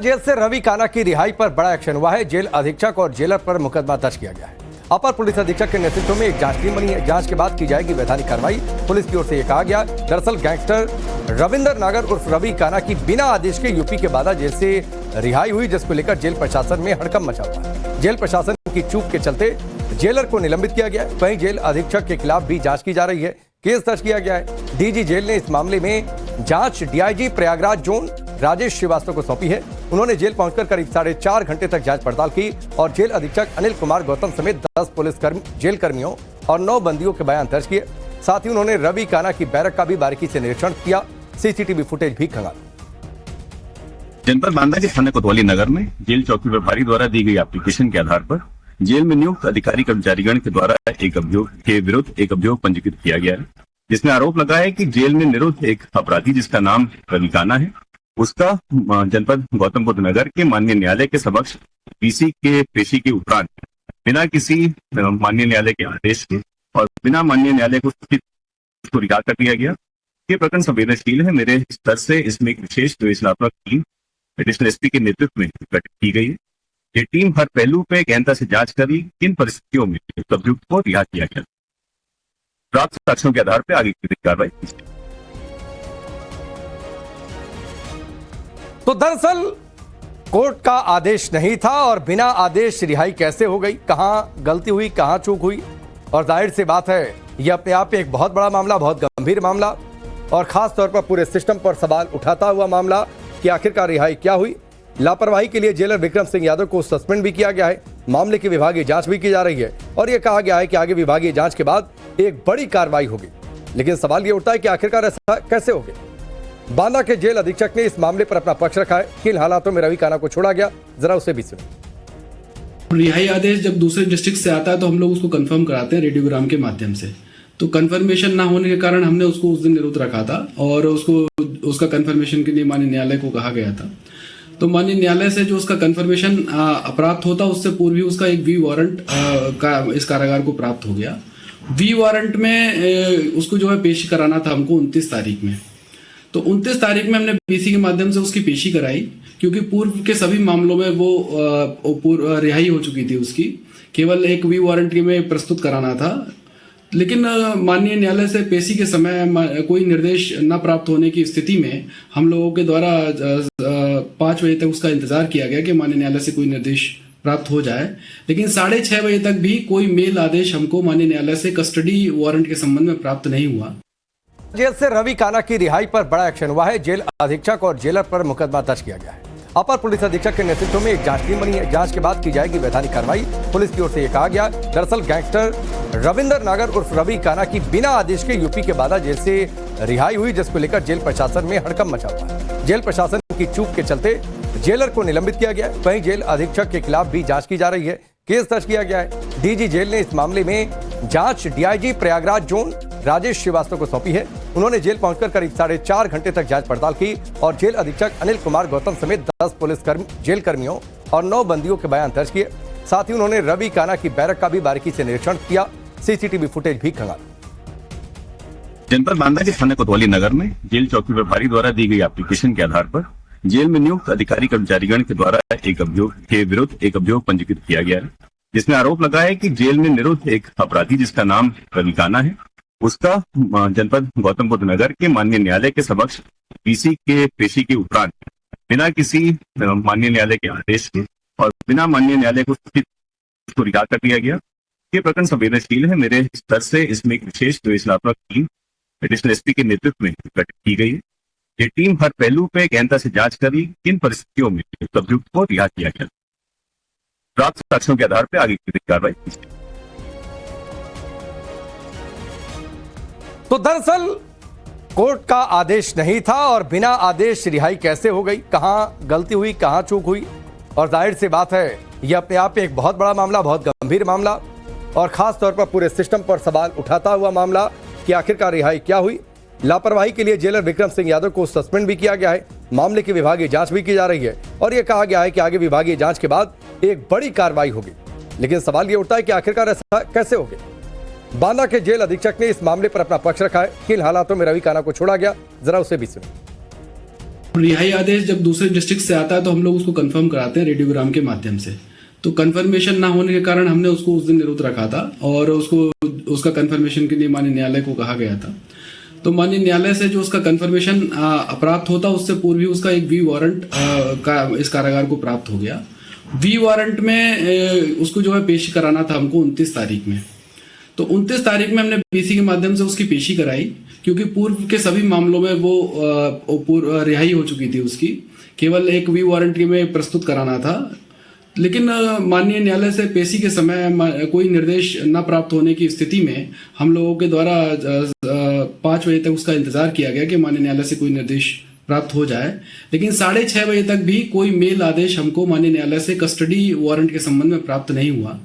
Jail से रवि काना की रिहाई पर बड़ा एक्शन हुआ है। जेल अधीक्षक और जेलर पर मुकदमा दर्ज किया गया है। अपर पुलिस अधीक्षक के नेतृत्व में एक जांच टीम बनी है। जांच के बाद की जाएगी वैधानिक कार्रवाई। पुलिस की ओर से यह कहा गया, दरअसल गैंगस्टर रविंदर नागर उर्फ रवि काना की बिना आदेश के यूपी के बादा जेल से रिहाई हुई, जिसको लेकर जेल प्रशासन में हड़कंप मचा हुआ है। जेल प्रशासन की चूक के चलते जेलर को निलंबित किया गया है। वहीं जेल अधीक्षक के खिलाफ भी जांच की जा रही है। केस दर्ज किया गया है। डीजी जेल ने इस मामले में जांच डीआईजी प्रयागराज जोन राजेश श्रीवास्तव को सौंपी है। उन्होंने जेल पहुंचकर करीब 4.5 घंटे तक जांच पड़ताल की और जेल अधीक्षक अनिल कुमार गौतम समेत 10 जेल कर्मियों और 9 बंदियों के बयान दर्ज किए। साथ ही उन्होंने रवि काना की बैरक का भी बारीकी से निरीक्षण किया। सीसीटीवी फुटेज भी खंगाला। जनपद बांदा के थाना कोतवाली नगर में जेल चौकी प्रभारी द्वारा दी गई एप्लीकेशन के आधार पर जेल में नियुक्त अधिकारी कर्मचारीगण के द्वारा एक अभियोग के विरुद्ध एक अभियोग पंजीकृत किया गया है, जिसमें आरोप लगा है कि जेल में निरुद्ध एक अपराधी जिसका नाम रवि काना है, उसका जनपद गौतम बुद्ध नगर के माननीय न्यायालय के समक्ष पीसी के पेशी के उपरांत बिना किसी माननीय न्यायालय के आदेश के और बिना माननीय न्यायालय को उसको रिहा कर दिया गया। ये प्रकरण संवेदनशील है। मेरे स्तर से इसमें एक विशेष विवेचनात्मक टीम एडिशनल एसपी के नेतृत्व में गठित की गई है। ये टीम हर पहलू पे गहनता से जांच करी किन परिस्थितियों में अभियुक्त को रिहा किया गया। प्राप्त साक्ष्यों के आधार पर आगे की कार्रवाई की जाएगी। तो दरअसल कोर्ट का आदेश नहीं था और बिना आदेश रिहाई कैसे हो गई, कहां गलती हुई, कहां चूक हुई। और जाहिर सी बात है, यह अपने आप में एक बहुत बड़ा मामला, बहुत गंभीर मामला और खास तौर पर पूरे सिस्टम पर सवाल उठाता हुआ मामला कि आखिरकार रिहाई क्या हुई। लापरवाही के लिए जेलर विक्रम सिंह यादव को सस्पेंड भी किया गया है। मामले की विभागीय जांच भी की जा रही है और यह कहा गया है कि आगे विभागीय जांच के बाद एक बड़ी कार्रवाई होगी। लेकिन सवाल यह उठता है कि आखिरकार ऐसा कैसे हो गया। बांदा के जेल अधीक्षक ने इस मामले पर अपना पक्ष रखा है। किन हालातों में रवि काना को छोड़ा गया, जरा उसे भी सुनिए। रिहाई आदेश जब दूसरे डिस्ट्रिक्ट से आता है तो हम लोग उसको कंफर्म कराते हैं रेडियोग्राम के माध्यम से। तो कंफर्मेशन ना होने के कारण हमने उसको उस दिन निरुद्ध रखा था और उसका कंफर्मेशन के लिए माननीय न्यायालय को कहा गया था। तो माननीय न्यायालय से जो उसका कंफर्मेशन प्राप्त होता, उससे पूर्व ही उसका एक वी वारंट का इस कारागार को प्राप्त हो गया। वी वारंट में उसको जो है पेश कराना था हमको 29 तारीख में। तो 29 तारीख में हमने पीसी के माध्यम से उसकी पेशी कराई, क्योंकि पूर्व के सभी मामलों में वो रिहाई हो चुकी थी उसकी। केवल एक वी वारंट में प्रस्तुत कराना था। लेकिन माननीय न्यायालय से पेशी के समय कोई निर्देश न प्राप्त होने की स्थिति में हम लोगों के द्वारा 5 बजे तक उसका इंतजार किया गया कि माननीय न्यायालय से कोई निर्देश प्राप्त हो जाए। लेकिन 6:30 बजे तक भी कोई मेल आदेश हमको माननीय न्यायालय से कस्टडी वारंट के संबंध में प्राप्त नहीं हुआ। जेल से रवि काना की रिहाई पर बड़ा एक्शन हुआ है। जेल अधीक्षक और जेलर पर मुकदमा दर्ज किया गया है। अपर पुलिस अधीक्षक के नेतृत्व में एक जांच टीम बनी है। जांच के बाद की जाएगी वैधानिक कार्रवाई। पुलिस की ओर से यह कहा गया, दरअसल गैंगस्टर रविंदर नागर उर्फ रवि काना की बिना आदेश के यूपी के बादा जेल से रिहाई हुई, जिसको लेकर जेल प्रशासन में हड़कंप मचा हुआ है। जेल प्रशासन की चूक के चलते जेलर को निलंबित किया गया है। वहीं जेल अधीक्षक के खिलाफ भी जांच की जा रही है। केस दर्ज किया गया है। डीजी जेल ने इस मामले में जांच डीआईजी प्रयागराज जोन राजेश श्रीवास्तव को सौंपी है। उन्होंने जेल पहुंचकर करीब 4.5 घंटे तक जांच पड़ताल की और जेल अधीक्षक अनिल कुमार गौतम समेत 10 जेल कर्मियों और 9 बंदियों के बयान दर्ज किए। साथ ही उन्होंने रवि काना की बैरक का भी बारीकी से निरीक्षण किया। सीसीटीवी फुटेज भी खंगाला। जनपद बांदा के थाना कोतवाली नगर में जेल चौकी प्रभारी द्वारा दी गई एप्लीकेशन के आधार पर जेल में नियुक्त अधिकारी कर्मचारीगण के द्वारा एक अभियोग के विरुद्ध एक अभियोग पंजीकृत किया गया है, जिसमें आरोप लगा है कि जेल में निरुद्ध एक अपराधी जिसका नाम रवि काना है, उसका जनपद गौतम बुद्ध नगर के माननीय न्यायालय के समक्ष पीसी के पेशी के उपरांत बिना किसी माननीय न्यायालय के आदेश के और बिना माननीय न्यायालय को उसको रिहा कर दिया गया। ये प्रकरण संवेदनशील है। मेरे स्तर से इसमें एक विशेष विवेचनात्मक टीम एडिशनल एसपी के नेतृत्व में गठित की गई है। ये टीम हर पहलू पे गहनता से जांच करी किन परिस्थितियों में अभियुक्त को रिहा किया गया। प्राप्त साक्ष्यों के आधार पर आगे की कार्रवाई की जाएगी। तो दरअसल कोर्ट का आदेश नहीं था और बिना आदेश रिहाई कैसे हो गई, कहां गलती हुई, कहां चूक हुई। और जाहिर सी बात है, यह अपने आप में एक बहुत बड़ा मामला, बहुत गंभीर मामला और खास तौर पर पूरे सिस्टम पर सवाल उठाता हुआ मामला कि आखिरकार रिहाई क्या हुई। लापरवाही के लिए जेलर विक्रम सिंह यादव को सस्पेंड भी किया गया है। मामले की विभागीय जांच भी की जा रही है और यह कहा गया है कि आगे विभागीय जांच के बाद एक बड़ी कार्रवाई होगी। लेकिन सवाल यह उठता है कि आखिरकार ऐसा कैसे हो गया। बांदा के जेल अधीक्षक ने इस मामले पर अपना पक्ष रखा है। किन हालातों में रवि काना को छोड़ा गया, जरा उसे भी सुनिए। रिहाई आदेश जब दूसरे डिस्ट्रिक्ट से आता है तो हम लोग उसको कंफर्म कराते हैं रेडियोग्राम के माध्यम से। तो कंफर्मेशन ना होने के कारण हमने उसको उस दिन निरुद्ध रखा था और उसका कंफर्मेशन के लिए माननीय न्यायालय को कहा गया था। तो माननीय न्यायालय से जो उसका कंफर्मेशन प्राप्त होता उससे पूर्व ही उसका एक वी वारंट इस कारागार को प्राप्त हो गया। वी वारंट में उसको जो है पेशी कराना था हमको 29 तारीख में। तो 29 तारीख में हमने पीसी के माध्यम से उसकी पेशी कराई, क्योंकि पूर्व के सभी मामलों में वो रिहाई हो चुकी थी उसकी, केवल एक वी वारंट में प्रस्तुत कराना था। लेकिन माननीय न्यायालय से पेशी के समय कोई निर्देश न प्राप्त होने की स्थिति में हम लोगों के द्वारा 5 बजे तक उसका इंतजार किया गया कि माननीय न्यायालय से कोई निर्देश प्राप्त हो जाए। लेकिन 6:30 बजे तक भी कोई मेल आदेश हमको माननीय न्यायालय से कस्टडी वारंट के संबंध में प्राप्त नहीं हुआ।